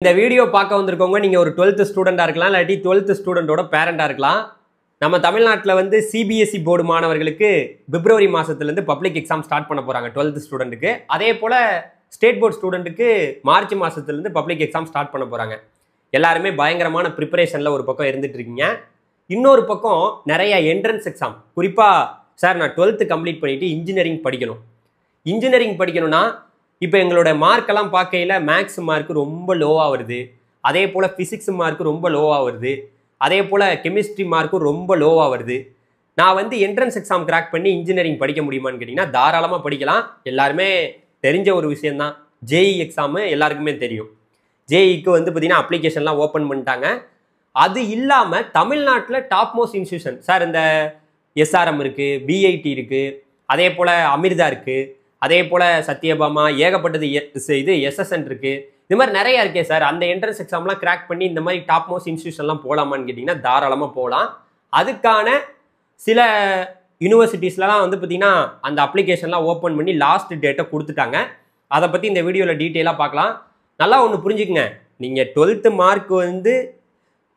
இந்த வீடியோ பார்க்க வந்திருக்கவங்க நீங்க ஒரு 12th ஸ்டூடெண்டா இருக்கலாம் இல்லாட்டி 12th ஸ்டூடெண்டோட பேரண்டா இருக்கலாம். நம்ம தமிழ்நாட்டுல வந்து சிபிஎஸ்இ போர்டு மாணவர்களுக்கு பிப்ரவரி மாசத்துல இருந்து பப்ளிக் எக்ஸாம் ஸ்டார்ட் பண்ண போறாங்க 12th ஸ்டூடெண்ட்டுக்கு. அதே போல ஸ்டேட் போர்டு ஸ்டூடெண்ட்டுக்கு மார்ச் மாசத்துல இருந்து பப்ளிக் எக்ஸாம் ஸ்டார்ட் பண்ண போறாங்க. எல்லாருமே பயங்கரமான ப்ரிப்பரேஷன்ல ஒரு பக்கம் இருந்துட்டு இருக்கீங்க. இன்னொரு பக்கம் நிறைய என்ட்ரன்ஸ் எக்ஸாம், குறிப்பா சார் நான் 12th கம்ப்ளீட் பண்ணிட்டு இன்ஜினியரிங் படிக்கணும். இன்ஜினியரிங் படிக்கணும்னா இப்போ எங்களோட மார்க்கெல்லாம் பார்க்கையில் மேக்ஸ் மார்க் ரொம்ப லோவாக வருது, அதே போல் ஃபிசிக்ஸ் மார்க் ரொம்ப லோவாக வருது, அதே போல் கெமிஸ்ட்ரி மார்க்கும் ரொம்ப லோவாக வருது. நான் வந்து என்ட்ரன்ஸ் எக்ஸாம் கிராக் பண்ணி இன்ஜினியரிங் படிக்க முடியுமான்னு கேட்டிங்கன்னா தாராளமாக படிக்கலாம். எல்லாருமே தெரிஞ்ச ஒரு விஷயந்தான். ஜேஇ எக்ஸாமு எல்லாருக்குமே தெரியும். ஜேஇக்கு வந்து பார்த்திங்கன்னா அப்ளிகேஷன்லாம் ஓப்பன் பண்ணிட்டாங்க. அது இல்லாமல் தமிழ்நாட்டில் டாப் மோஸ்ட் இன்ஸ்டியூஷன் சார் இந்த எஸ்ஆர்எம் இருக்குது, பிஐடி இருக்குது, அதே போல் அமிர்தா இருக்குது, அதே போல் சத்யபாமா, ஏகப்பட்டது இது எஸ்எஸ்என் இருக்குது. இது மாதிரி நிறையா இருக்கே சார். அந்த என்ட்ரன்ஸ் எக்ஸாம்லாம் கிராக் பண்ணி இந்த மாதிரி டாப் மோஸ்ட் இன்ஸ்டியூஷன்லாம் போகலாமான்னு கேட்டிங்கன்னா தாராளமாக போகலாம். அதுக்கான சில யூனிவர்சிட்டிஸ்லாம் வந்து பார்த்திங்கன்னா அந்த அப்ளிகேஷன்லாம் ஓப்பன் பண்ணி லாஸ்ட் டேட்டை கொடுத்துட்டாங்க. அதை பற்றி இந்த வீடியோவில் டீட்டெயிலாக பார்க்கலாம். நல்லா ஒன்று புரிஞ்சுக்குங்க, நீங்கள் 12th மார்க் வந்து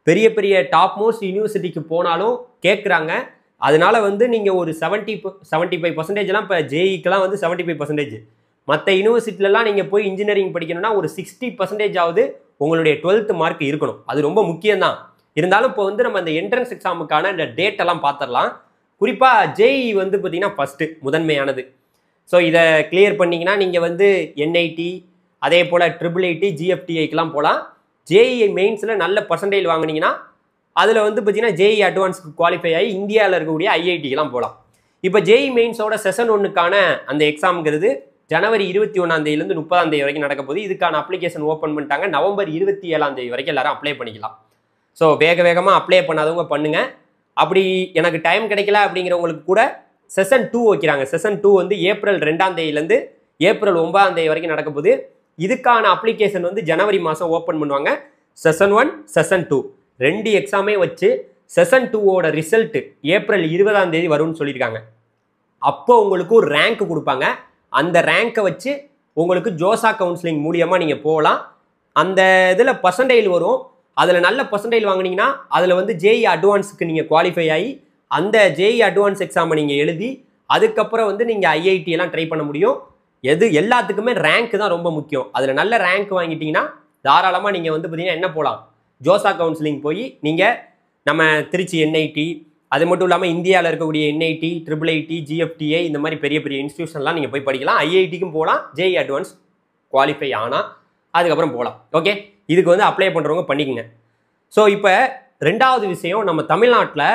பெரிய பெரிய டாப் மோஸ்ட் யூனிவர்சிட்டிக்கு போனாலும் கேட்குறாங்க. அதனால வந்து நீங்கள் ஒரு 75%, இப்போ ஜேஇக்கெலாம் வந்து 75%. மற்ற யூனிவர்சிட்டிலலாம் நீங்கள் போய் இன்ஜினியரிங் படிக்கணும்னா ஒரு 60% ஆகுது உங்களுடைய 12th மார்க் இருக்கணும். அது ரொம்ப முக்கியம்தான். இருந்தாலும் இப்போ வந்து நம்ம அந்த என்ட்ரன்ஸ் எக்ஸாமுக்கான இந்த டேட்டெல்லாம் பார்த்துடலாம். குறிப்பாக ஜேஇ வந்து பார்த்தீங்கன்னா ஃபஸ்ட்டு முதன்மையானது. ஸோ இதை கிளியர் பண்ணிங்கன்னா நீங்கள் வந்து என்ஐடி, அதே போல் IIIT, GFTIக்கெலாம் போகலாம். ஜேஇ மெயின்ஸில் நல்ல பர்சன்டேஜ் வாங்கினீங்கன்னா அதில் வந்து பார்த்தீங்கன்னா ஜேஇ அட்வான்ஸ்க்கு குவாலிஃபை ஆகி இந்தியாவில் இருக்கக்கூடிய ஐஐடிக்கெலாம் போகலாம். இப்போ ஜேஇ மெயின்ஸோட செஷன் 1க்கான அந்த எக்ஸாம்ங்கிறது ஜனவரி 21 30 வரைக்கும் நடக்க போகுது. இதுக்கான அப்ளிகேஷன் ஓப்பன் பண்ணிட்டாங்க. நவம்பர் 27 வரைக்கும் எல்லாரும் அப்ளை பண்ணிக்கலாம். ஸோ வேகமாக அப்ளை பண்ணாதவங்க பண்ணுங்கள். அப்படி எனக்கு டைம் கிடைக்கல அப்படிங்கிறவங்களுக்கு கூட செஷன் 2 வைக்கிறாங்க. செஷன் 2 வந்து ஏப்ரல் 2 ஏப்ரல் 9 வரைக்கும் நடக்க போகுது. இதுக்கான அப்ளிகேஷன் வந்து ஜனவரி மாதம் ஓப்பன் பண்ணுவாங்க. செஷன் 1, செஷன் 2 2 எக்ஸாமே வச்சு செஷன் 2ஓட ரிசல்ட் ஏப்ரல் 20 வரும்னு சொல்லியிருக்காங்க. அப்போ உங்களுக்கு ஒரு ரேங்க் கொடுப்பாங்க. அந்த ரேங்கை வச்சு உங்களுக்கு ஜோசா கவுன்சிலிங் மூலியமாக நீங்கள் போகலாம். அந்த இதில் பர்சன்டேஜ் வரும். அதில் நல்ல பர்சன்டேஜ் வாங்கினீங்கன்னா அதில் வந்து ஜேஇ அட்வான்ஸுக்கு நீங்கள் குவாலிஃபை ஆகி அந்த ஜேஇ அட்வான்ஸ் எக்ஸாமை நீங்கள் எழுதி அதுக்கப்புறம் வந்து நீங்கள் ஐஐடியெல்லாம் ட்ரை பண்ண முடியும். எல்லாத்துக்குமே ரேங்க் தான் ரொம்ப முக்கியம். அதில் நல்ல ரேங்க் வாங்கிட்டீங்கன்னா தாராளமாக நீங்கள் வந்து பார்த்தீங்கன்னா என்ன போகலாம், ஜோசா கவுன்சிலிங் போய் நீங்கள் நம்ம திருச்சி என்ஐடி, அது மட்டும் இல்லாமல் இந்தியாவில் இருக்கக்கூடிய என்ஐடி, IIIT, GFTI இந்த மாதிரி பெரிய பெரிய இன்ஸ்டியூஷன்லாம் நீங்கள் போய் படிக்கலாம். ஐஐடிக்கும் போகலாம். ஜேஇ அட்வான்ஸ் குவாலிஃபை ஆனால் அதுக்கப்புறம் போகலாம். ஓகே, இதுக்கு வந்து அப்ளை பண்ணுறவங்க பண்ணிக்கோங்க. ஸோ இப்போ ரெண்டாவது விஷயம், நம்ம தமிழ்நாட்டில்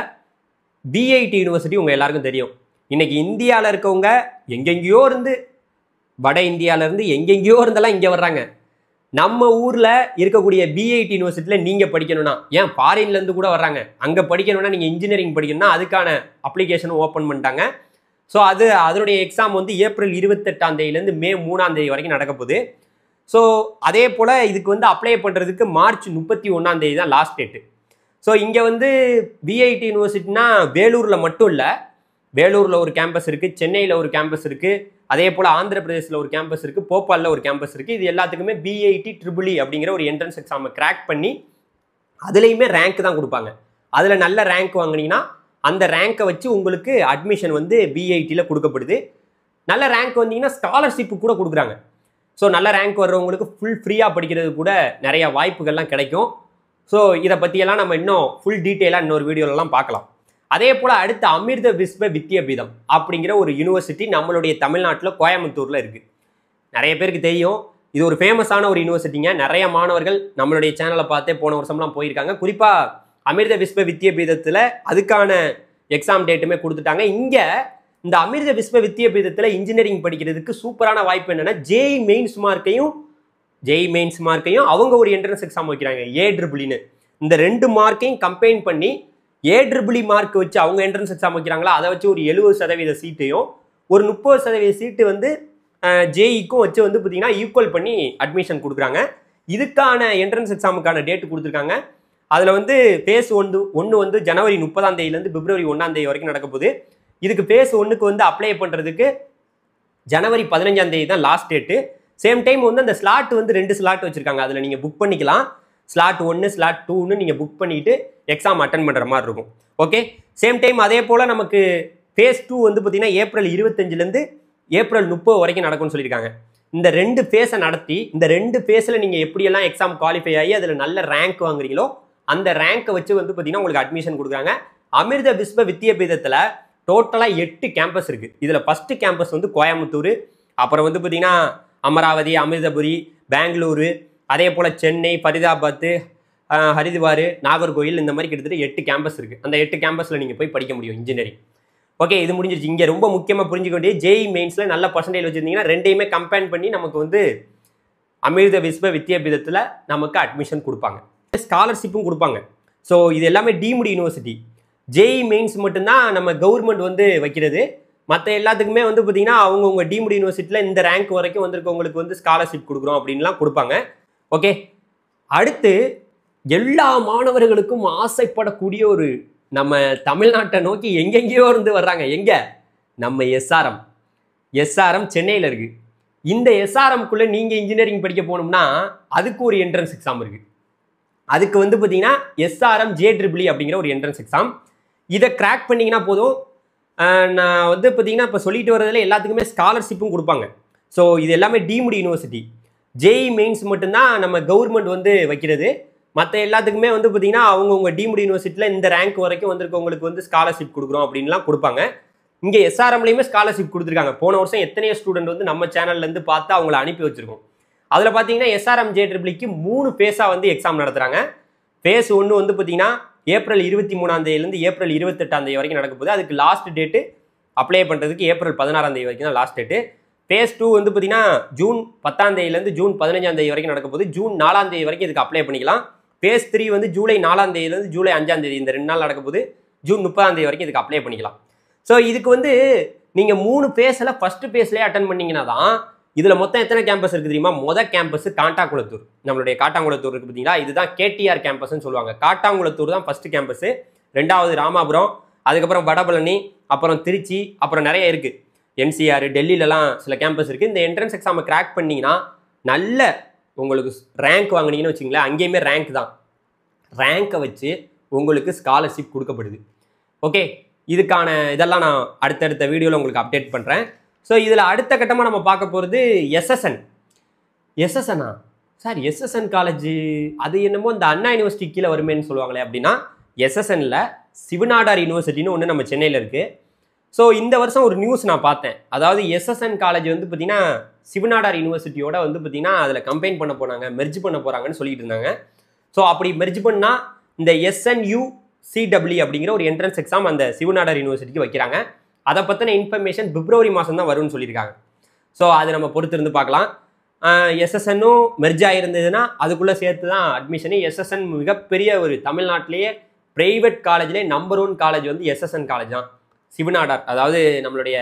பிஐடி யூனிவர்சிட்டி உங்கள் எல்லாருக்கும் தெரியும். இன்றைக்கி இந்தியாவில் இருக்கவங்க எங்கெங்கேயோ இருந்து, வட இந்தியாவிலேருந்து எங்கெங்கேயோ இருந்தெல்லாம் இங்கே வர்றாங்க. நம்ம ஊரில் இருக்கக்கூடிய பிஐடி யூனிவர்சிட்டியில் நீங்கள் படிக்கணும்னா, ஏன் ஃபாரின்லேருந்து கூட வர்றாங்க, அங்கே படிக்கணும்னா நீங்கள் இன்ஜினியரிங் படிக்கணும்னா அதுக்கான அப்ளிகேஷனும் ஓப்பன் பண்ணிட்டாங்க. ஸோ அதனுடைய எக்ஸாம் வந்து ஏப்ரல் 28 மே 3 வரைக்கும் நடக்க போகுது. ஸோ அதே போல் இதுக்கு வந்து அப்ளை பண்ணுறதுக்கு மார்ச் 31 தான் லாஸ்ட் டேட்டு. ஸோ இங்கே வந்து பிஐடி யூனிவர்சிட்டினா வேலூரில் மட்டும் இல்லை, வேலூரில் ஒரு கேம்பஸ் இருக்குது, சென்னையில் ஒரு கேம்பஸ் இருக்குது, அதே போல் ஆந்திர பிரதேசில் ஒரு கேம்பஸ் இருக்குது, போபாலில் ஒரு கேம்பஸ் இருக்குது. இது எல்லாத்துக்குமே பிஐடி IIIE அப்படிங்கிற ஒரு என்ட்ரன்ஸ் எக்ஸாமை கிராக் பண்ணி அதுலேயுமே ரேங்க் தான் கொடுப்பாங்க. அதில் நல்ல ரேங்க் வாங்கினீங்கன்னா அந்த ரேங்கை வச்சு உங்களுக்கு அட்மிஷன் வந்து பிஐடியில் கொடுக்கப்படுது. நல்ல ரேங்க் வந்தீங்கன்னா ஸ்காலர்ஷிப்பு கூட கொடுக்குறாங்க. ஸோ நல்ல ரேங்க் வர்றவங்களுக்கு ஃபுல் ஃப்ரீயாக படிக்கிறது கூட நிறையா வாய்ப்புகள்லாம் கிடைக்கும். ஸோ இதை பற்றியெல்லாம் நம்ம இன்னும் ஃபுல் டீட்டெயிலாக இன்னொரு வீடியோலலாம் பார்க்கலாம். அதே போல் அடுத்து அமிர்த விஸ்வ வித்யாபீடம் அப்படிங்கிற ஒரு யூனிவர்சிட்டி நம்மளுடைய தமிழ்நாட்டில் கோயம்புத்தூரில் இருக்குது. நிறைய பேருக்கு தெரியும், இது ஒரு ஃபேமஸான ஒரு யூனிவர்சிட்டிங்க. நிறைய மாணவர்கள் நம்மளுடைய சேனலை பார்த்தே போன வருஷம்லாம் போயிருக்காங்க. குறிப்பாக அமிர்த விஸ்வ வித்யாபீடத்தில் அதுக்கான எக்ஸாம் டேட்டுமே கொடுத்துட்டாங்க. இங்கே இந்த அமிர்த விஸ்வ வித்யாபீடத்தில் இன்ஜினியரிங் படிக்கிறதுக்கு சூப்பரான வாய்ப்பு என்னென்னா, ஜேஇ மெயின்ஸ் மார்க்கையும் அவங்க ஒரு என்ட்ரன்ஸ் எக்ஸாம் வைக்கிறாங்க, ஏஇஇன்னு. இந்த 2 மார்க்கையும் கம்பைன் பண்ணி ஏஇஇ மார்க் வச்சு அவங்க என்ட்ரன்ஸ் எக்ஸாம் வைக்கிறாங்களா, அதை வச்சு ஒரு 70% சீட்டையும் ஒரு 30% சீட்டு வந்து ஜேஇக்கும் வச்சு வந்து பார்த்தீங்கன்னா ஈக்குவல் பண்ணி அட்மிஷன் கொடுக்குறாங்க. இதுக்கான என்ட்ரன்ஸ் எக்ஸாமுக்கான டேட்டு கொடுத்துருக்காங்க. அதில் வந்து ஃபேஸ் 1 வந்து ஜனவரி 30 பிப்ரவரி 1 வரைக்கும் நடக்க போகுது. இதுக்கு ஃபேஸ் 1க்கு வந்து அப்ளை பண்ணுறதுக்கு ஜனவரி 15 தான் லாஸ்ட் டேட்டு. சேம் டைம் வந்து அந்த ஸ்லாட் வந்து 2 ஸ்லாட் வச்சிருக்காங்க. அதில் நீங்கள் புக் பண்ணிக்கலாம். ஸ்லாட் 1 ஸ்லாட் 2ன்னு நீங்கள் புக் பண்ணிட்டு எக்ஸாம் அட்டன் பண்ணுற மாதிரி இருக்கும். ஓகே, சேம் டைம் அதே போல் நமக்கு ஃபேஸ் 2 வந்து பார்த்தீங்கன்னா ஏப்ரல் 25லேருந்து ஏப்ரல் 30 வரைக்கும் நடக்கும்னு சொல்லியிருக்காங்க. இந்த 2 ஃபேஸை நடத்தி இந்த 2 ஃபேஸில் நீங்கள் எப்படியெல்லாம் எக்ஸாம் குவாலிஃபை ஆகி அதில் நல்ல ரேங்க் வாங்குறீங்களோ அந்த ரேங்கை வச்சு வந்து பார்த்தீங்கன்னா உங்களுக்கு அட்மிஷன் கொடுக்குறாங்க. அமிர்த விஸ்வ வித்யாபீடத்தில் டோட்டலாக 8 கேம்பஸ் இருக்குது. இதில் ஃபஸ்ட்டு கேம்பஸ் வந்து கோயம்புத்தூர், அப்புறம் வந்து பார்த்தீங்கன்னா அமராவதி, அமிர்தபுரி, பெங்களூரு, அதே போல் சென்னை, ஃபரிதாபாத், ஹரித்வார், நாகர்கோவில், இந்த மாதிரி கிட்டத்தட்ட 8 கேம்பஸ் இருக்குது. அந்த 8 கேம்பஸில் நீங்கள் போய் படிக்க முடியும் இன்ஜினியரிங். ஓகே, இது முடிஞ்சிருச்சு. இங்கே ரொம்ப முக்கியமாக புரிஞ்சுக்க வேண்டிய ஜேஇ மெயின்ஸில் நல்ல பர்சன்டேஜ் வச்சுருந்தீங்கன்னா ரெண்டையுமே கம்பேர் பண்ணி நமக்கு வந்து அமிர்த விஸ்வ வித்யாபீடத்தில் நமக்கு அட்மிஷன் கொடுப்பாங்க, ஸ்காலர்ஷிப்பும் கொடுப்பாங்க. ஸோ இது எல்லாமே டீம்டு யூனிவர்சிட்டி. ஜேஇ மெயின்ஸ் மட்டும்தான் நம்ம கவர்மெண்ட் வந்து வைக்கிறது. மற்ற எல்லாத்துக்குமே வந்து பார்த்தீங்கன்னா அவங்கவுங்க டீம்டு யூனிவர்சிட்டியில் இந்த ரேங்க் வரைக்கும் வந்திருக்கவங்களுக்கு வந்து ஸ்காலர்ஷிப் கொடுக்குறோம் அப்படின்லாம் கொடுப்பாங்க. ஓகே, அடுத்து எல்லா மாணவர்களுக்கும் ஆசைப்படக்கூடிய ஒரு நம்ம தமிழ்நாட்டை நோக்கி எங்கெங்கேயோ இருந்து வர்றாங்க. எங்கே? நம்ம எஸ்ஆர்எம் சென்னையில் இருக்குது. இந்த எஸ்ஆர்எம்குள்ளே நீங்கள் இன்ஜினியரிங் படிக்க போகணும்னா அதுக்கு ஒரு என்ட்ரன்ஸ் எக்ஸாம் இருக்குது. அதுக்கு வந்து பார்த்தீங்கன்னா எஸ்ஆர்எம் JEEE அப்படிங்கிற ஒரு என்ட்ரன்ஸ் எக்ஸாம். இதை கிராக் பண்ணிங்கன்னா போதும். நான் வந்து பார்த்தீங்கன்னா இப்போ சொல்லிட்டு வரதுல எல்லாத்துக்குமே ஸ்காலர்ஷிப்பும் கொடுப்பாங்க. ஸோ இது எல்லாமே டீம்டு யூனிவர்சிட்டி. ஜேஇ மெயின்ஸ் மட்டும்தான் நம்ம கவர்மெண்ட் வந்து வைக்கிறது. மற்ற எல்லாத்துக்குமே வந்து பார்த்தீங்கன்னா அவங்கவுங்க டீம்டு யூனிவர்சிட்டியில் இந்த ரேங்க் வரைக்கும் வந்திருக்கவங்களுக்கு வந்து ஸ்காலர்ஷிப் கொடுக்குறோம் அப்படின்லாம் கொடுப்பாங்க. இங்கே எஸ்ஆர்எம்லேயுமே ஸ்காலர்ஷிப் கொடுத்துருக்காங்க. போன வருஷம் எத்தனையோ ஸ்டூடெண்ட் வந்து நம்ம சேனல்லேருந்து பார்த்து அவங்கள அனுப்பி வச்சிருக்கோம். அதில் பார்த்தீங்கன்னா எஸ்ஆர்எம் JEEக்கு 3 ஃபேஸாக வந்து எக்ஸாம் நடத்துகிறாங்க. ஃபேஸ் 1 வந்து பார்த்தீங்கன்னா ஏப்ரல் 23 ஏப்ரல் 28 வரைக்கும் நடக்க போகுது. அதுக்கு லாஸ்ட் டேட்டு அப்ளை பண்ணுறதுக்கு ஏப்ரல் 16 வரைக்கும் தான் லாஸ்ட் டேட்டு. ஃபேஸ் 2 வந்து பார்த்தீங்கன்னா ஜூன் 10 ஜூன் 15 வரைக்கும் நடக்க போகுது. ஜூன் 4 வரைக்கும் இதுக்கு அப்ளை பண்ணிக்கலாம். ஃபேஸ் 3 வந்து ஜூலை 4 ஜூலை 5 இந்த 2 நாள் நடக்க போகுது. ஜூன் 30 வரைக்கும் இதுக்கு அப்ளை பண்ணிக்கலாம். ஸோ இதுக்கு வந்து நீங்கள் 3 ஃபேஸில் ஃபஸ்ட்டு ஃபேஸ்லேயே அட்டன் பண்ணிங்கன்னா தான் இதில் மொத்தம் எத்தனை கேம்பஸ் இருக்குது தெரியுமா? கேம்பஸ் காட்டாங்குளத்தூர். நம்மளுடைய காட்டாங்குளத்தூர் இருக்குது பார்த்தீங்களா, இதுதான் KTR கேம்பஸ்ன்னு சொல்லுவாங்க. காட்டாங்குளத்தூர் தான் ஃபஸ்ட்டு கேம்பஸு. 2வது ராமாபுரம், அதுக்கப்புறம் வடபழனி, அப்புறம் திருச்சி, அப்புறம் நிறைய இருக்குது. NCR, டெல்லியிலலாம் சில கேம்பஸ் இருக்குது. இந்த என்ட்ரன்ஸ் எக்ஸாமை கிராக் பண்ணிங்கன்னா நல்ல உங்களுக்கு ரேங்க் வாங்கினீங்கன்னு வச்சுங்களேன், அங்கேயுமே ரேங்க் தான். ரேங்கை வச்சு உங்களுக்கு ஸ்காலர்ஷிப் கொடுக்கப்படுது. ஓகே, இதுக்கான இதெல்லாம் நான் அடுத்தடுத்த வீடியோவில் உங்களுக்கு அப்டேட் பண்ணுறேன். ஸோ இதில் அடுத்த கட்டமாக நம்ம பார்க்க போகிறது எஸ்எஸ்என்னா சார், எஸ்எஸ்என் காலேஜ் அது என்னமோ இந்த அண்ணா யூனிவர்சிட்டி கீழே வருமேன்னு சொல்லுவாங்களே. அப்படின்னா எஸ்எஸ்என்னில் சிவநாடார் யூனிவர்சிட்டின்னு ஒன்று நம்ம சென்னையில் இருக்குது. ஸோ இந்த வருஷம் ஒரு நியூஸ் நான் பார்த்தேன். அதாவது எஸ்எஸ்என் காலேஜ் வந்து பார்த்தீங்கன்னா சிவநாடார் யூனிவர்சிட்டியோட வந்து பார்த்தீங்கன்னா அதில் கம்பைன் பண்ண போனாங்க, மெர்ஜ் பண்ண போகிறாங்கன்னு சொல்லிட்டு இருந்தாங்க. ஸோ அப்படி மெர்ஜ் பண்ணால் இந்த SNUCW அப்படிங்கிற ஒரு என்ட்ரன்ஸ் எக்ஸாம் அந்த சிவநாடார் யூனிவர்சிட்டிக்கு வைக்கிறாங்க. அதை பற்றின இன்ஃபர்மேஷன் பிப்ரவரி மாதம் தான் வரும்னு சொல்லியிருக்காங்க. ஸோ அது நம்ம பொறுத்திருந்து பார்க்கலாம். எஸ்எஸ்என்னும் மெர்ஜ் ஆகிருந்ததுன்னா அதுக்குள்ளே சேர்த்து தான் அட்மிஷனு. எஸ்எஸ்என் மிகப்பெரிய ஒரு தமிழ்நாட்டிலேயே ப்ரைவேட் காலேஜ்லேயே நம்பர் 1 காலேஜ் வந்து எஸ்எஸ்என் காலேஜ் தான். சிவநாடார் அதாவது நம்மளுடைய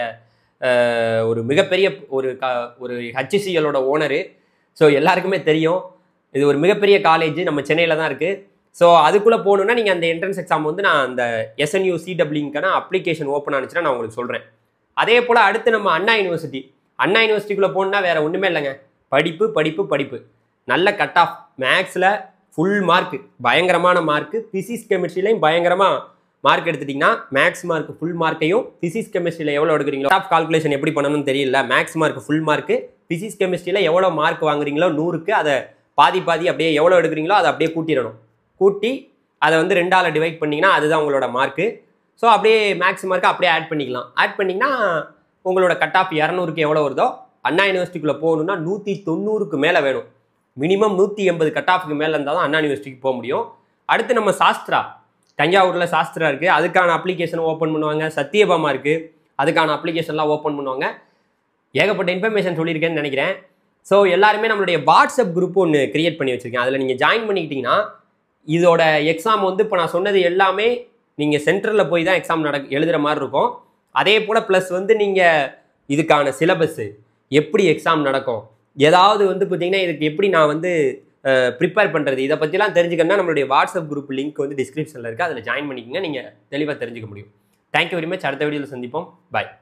ஒரு மிகப்பெரிய ஒரு HCLோட ஓனரு. ஸோ எல்லாருக்குமே தெரியும் இது ஒரு மிகப்பெரிய காலேஜ் நம்ம சென்னையில் தான் இருக்குது. ஸோ அதுக்குள்ளே போகணுன்னா நீங்கள் அந்த என்ட்ரன்ஸ் எக்ஸாம் வந்து நான் அந்த SNUCWக்கான அப்ளிகேஷன் ஓப்பன் ஆனிச்சுன்னா நான் உங்களுக்கு சொல்கிறேன். அதே போல் அடுத்து நம்ம அண்ணா யூனிவர்சிட்டிக்குள்ளே போகணுன்னா வேறு ஒன்றுமே இல்லைங்க, படிப்பு படிப்பு படிப்பு. நல்ல கட் ஆஃப், மேக்ஸில் ஃபுல் மார்க்கு, பயங்கரமான மார்க்கு. ஃபிசிக்ஸ் கெமிஸ்ட்ரிலையும் பயங்கரமாக மார்க் எடுத்துட்டிங்கன்னா மேக்ஸ் மார்க் ஃபுல் மார்க்கையும் ஃபிசிக்ஸ் கெமிஸ்ட்ரியில் எவ்வளோ எடுக்கிறீங்களோ கட் ஆஃப் கால்குலேஷன் எப்படி பண்ணணும்னு தெரியல. Maths mark full mark, physics கெமிஸ்ட்ரியில் எவ்வளோ மார்க் வாங்குறீங்களோ 100க்கு அதை பாதி அப்படியே எவ்வளோ எடுக்கிறீங்களோ அதை அப்படியே கூட்டிடணும். கூட்டி அதை வந்து 2ஆல் டிவைட் பண்ணிங்கன்னா அதுதான் உங்களோட மார்க்கு. ஸோ அப்படியே மேக்ஸ் மார்க்கை அப்படியே ஆட் பண்ணிக்கலாம். ஆட் பண்ணிங்கன்னா உங்களோட கட் ஆஃப் 200க்கு எவ்வளோ வருதோ, அண்ணா யூனிவர்சிட்டிக்குள்ளே போகணுன்னா 190க்கு மேலே வேணும். மினிமம் 180 கட் ஆஃப்க்கு மேலே இருந்தால் தான் அண்ணா யூனிவர்சிட்டிக்கு போக முடியும். அடுத்து நம்ம சாஸ்திரா, தஞ்சாவூரில் சாஸ்திரா இருக்குது, அதுக்கான அப்ளிகேஷன் ஓப்பன் பண்ணுவாங்க. சத்தியபாமா இருக்குது, அதுக்கான அப்ளிகேஷன்லாம் ஓப்பன் பண்ணுவாங்க. ஏகப்பட்ட இன்ஃபர்மேஷன் சொல்லியிருக்கேன்னு நினைக்கிறேன். ஸோ எல்லாருமே நம்மளுடைய வாட்ஸ்அப் குரூப் ஒன்று கிரியேட் பண்ணி வச்சுருக்கேன். அதில் நீங்கள் ஜாயின் பண்ணிக்கிட்டிங்கன்னா இதோட எக்ஸாம் வந்து இப்போ நான் சொன்னது எல்லாமே நீங்கள் சென்டரில் போய் தான் எக்ஸாம் எழுதுகிற மாதிரி இருக்கும். அதே போல் ப்ளஸ் வந்து நீங்கள் இதுக்கான சிலபஸ்ஸு எப்படி எக்ஸாம் நடக்கும், ஏதாவது வந்து பார்த்தீங்கன்னா இதுக்கு எப்படி நான் வந்து ப்ரிப்பேர் பண்ணுறது, இதை பற்றிலாம் தெரிஞ்சுக்கணும்னா நம்மளுடைய வாட்ஸ்அப் குரூப் லிங்க் வந்து டிஸ்கிரிப்ஷனில் இருக்குது, அதில் ஜாயின் பண்ணிக்கோங்க, நீங்கள் தெளிவாக தெரிஞ்சுக்க முடியும். Thank you very much. அடுத்த வீடியோவில் சந்திப்போம். பாய்.